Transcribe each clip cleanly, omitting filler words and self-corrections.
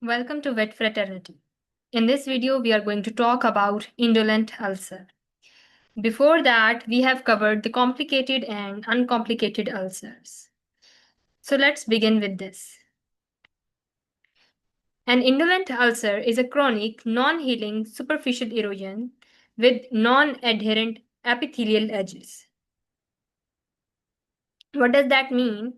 Welcome to Vet Fraternity. In this video, we are going to talk about indolent ulcer. Before that, we have covered the complicated and uncomplicated ulcers. So let's begin with this. An indolent ulcer is a chronic, non-healing superficial erosion with non-adherent epithelial edges. What does that mean?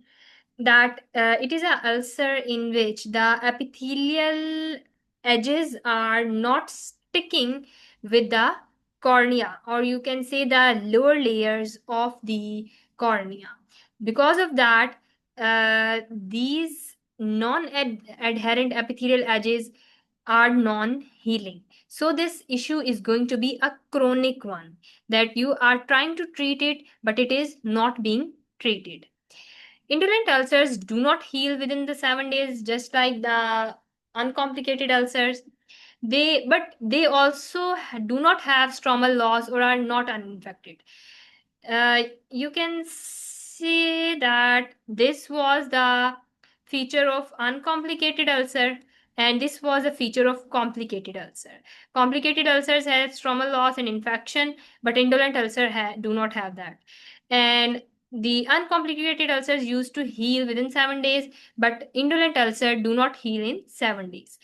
That it is an ulcer in which the epithelial edges are not sticking with the cornea, or you can say the lower layers of the cornea. Because of that, these non-adherent epithelial edges are non-healing. So this issue is going to be a chronic one that you are trying to treat it, but it is not being treated. Indolent ulcers do not heal within the 7 days, just like the uncomplicated ulcers. They also do not have stromal loss or are not uninfected. You can see that this was the feature of uncomplicated ulcer, and this was a feature of complicated ulcer. Complicated ulcers have stromal loss and infection, but indolent ulcer do not have that. And the uncomplicated ulcers used to heal within 7 days, but indolent ulcer do not heal in 7 days.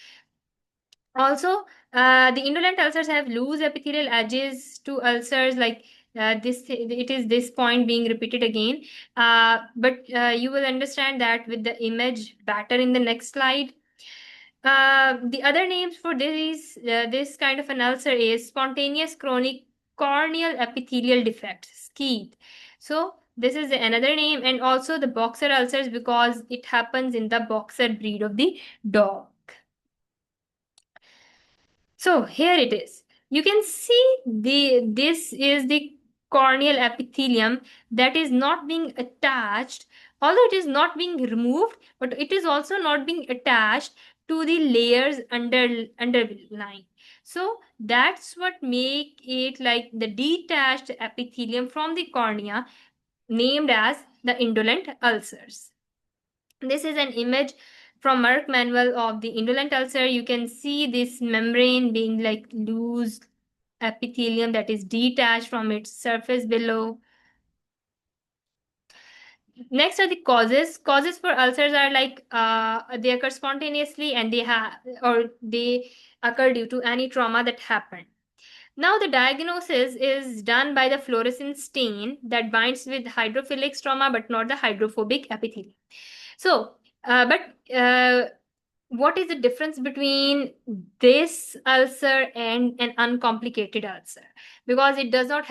Also, the indolent ulcers have loose epithelial edges to ulcers like this. It is this point being repeated again, but you will understand that with the image better in the next slide. The other names for this kind of an ulcer is spontaneous chronic corneal epithelial defect, SCED. So this is another name, and also the boxer ulcers because it happens in the boxer breed of the dog. So here it is. You can see this is the corneal epithelium that is not being attached, although it is not being removed, but it is also not being attached to the layers underlying. So that's what make it like the detached epithelium from the cornea, named as the indolent ulcers. This is an image from Merck Manual of the indolent ulcer. You can see this membrane being like loose epithelium that is detached from its surface below. Next are the causes. Causes for ulcers are like they occur spontaneously, and they occur due to any trauma that happened. Now the diagnosis is done by the fluorescent stain that binds with hydrophilic stroma but not the hydrophobic epithelium. So, but what is the difference between this ulcer and an uncomplicated ulcer? Because it does not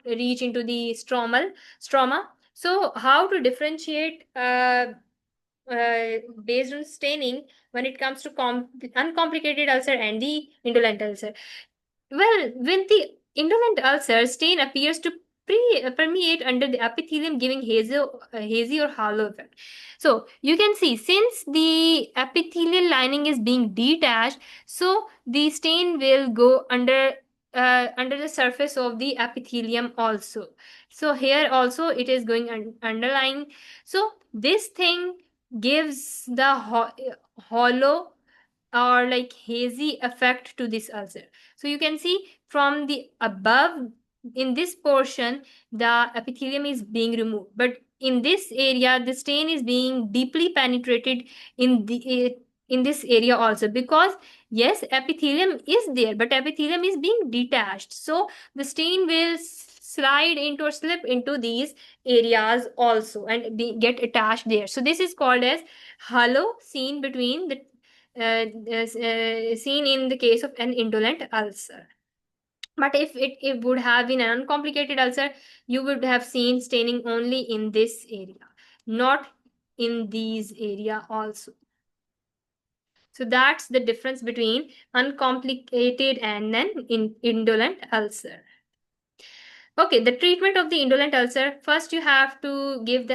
reach into the stroma. So, how to differentiate based on staining when it comes to uncomplicated ulcer and the indolent ulcer? Well, when the indolent ulcer stain appears to permeate under the epithelium, giving hazy or hollow effect. So you can see since the epithelial lining is being detached, so the stain will go under the surface of the epithelium also. So here also it is going underlying. So this thing gives the hollow or like hazy effect to this ulcer. So you can see from the above, in this portion the epithelium is being removed, but in this area the stain is being deeply penetrated in this area also, because yes, epithelium is there, but epithelium is being detached, so the stain will slide into or slip into these areas also and get attached there. So this is called as hollow seen between the seen in the case of an indolent ulcer. But if it would have been an uncomplicated ulcer, you would have seen staining only in this area, not in these area also. So that's the difference between uncomplicated and then indolent ulcer. Okay, the treatment of the indolent ulcer. First, you have to give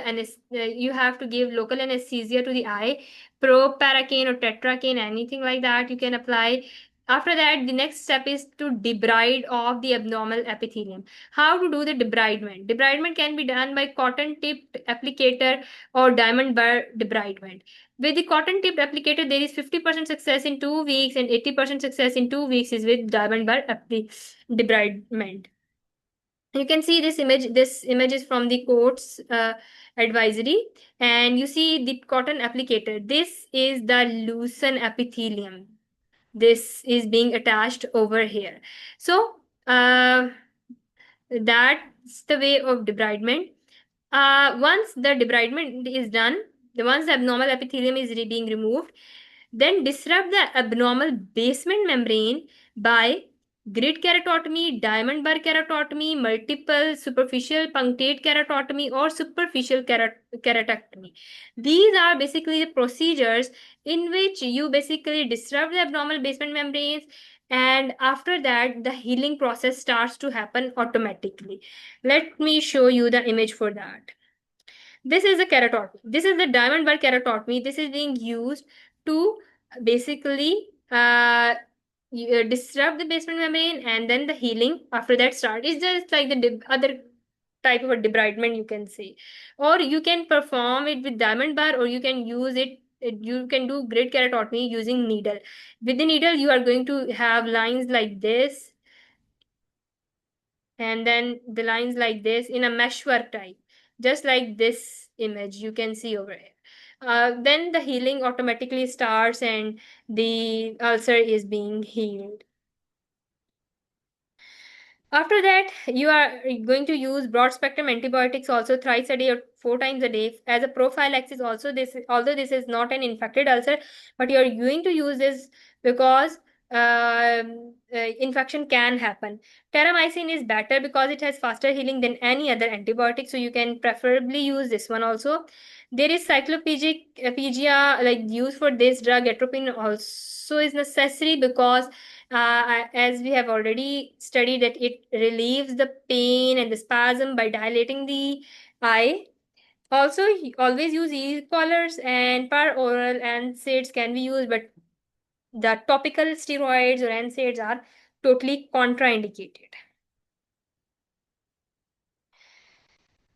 local anesthesia to the eye, proparacaine or tetracaine, anything like that you can apply. After that, the next step is to debride of the abnormal epithelium. How to do the debridement? Debridement can be done by cotton tipped applicator or diamond bar debridement. With the cotton tipped applicator, there is 50% success in 2 weeks, and 80% success in 2 weeks is with diamond bar debridement. You can see this image. This image is from the Cote's advisory, and you see the cotton applicator. This is the loosen epithelium. This is being attached over here. So that's the way of debridement. Once the debridement is done, once the abnormal epithelium is being removed, then disrupt the abnormal basement membrane by grid keratotomy, diamond bar keratotomy, multiple superficial punctate keratotomy, or superficial keratectomy. These are basically the procedures in which you basically disrupt the abnormal basement membranes, and after that the healing process starts to happen automatically. Let me show you the image for that. This is a keratotomy. This is the diamond bar keratotomy. This is being used to basically disrupt the basement membrane, and then the healing after that start. It's just like the other type of a debridement, you can say. Or you can perform it with diamond bar, or you can use it. You can do grid keratotomy using needle. With the needle, you are going to have lines like this, and then the lines like this in a meshwork type, just like this image you can see over here. Then the healing automatically starts and the ulcer is being healed. After that, you are going to use broad spectrum antibiotics also thrice a day or 4 times a day as a prophylaxis. Also, this, although this is not an infected ulcer, but you are going to use this because infection can happen. Terramycin is better because it has faster healing than any other antibiotic, so you can preferably use this one also. There is cyclophagia like used for this drug. Atropine also is necessary because as we have already studied that it relieves the pain and the spasm by dilating the eye. Also, always use e-collars, and per-oral NSAIDs can be used, but the topical steroids or NSAIDs are totally contraindicated.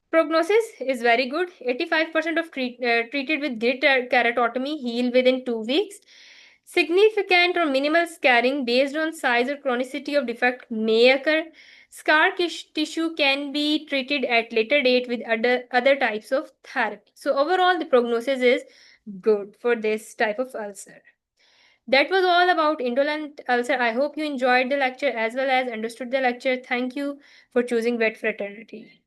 Prognosis is very good. 85% of treated with grid keratotomy heal within 2 weeks. Significant or minimal scarring based on size or chronicity of defect may occur. Scar tissue can be treated at later date with other types of therapy. So overall, the prognosis is good for this type of ulcer. That was all about indolent ulcer. I hope you enjoyed the lecture as well as understood the lecture. Thank you for choosing Vet Fraternity.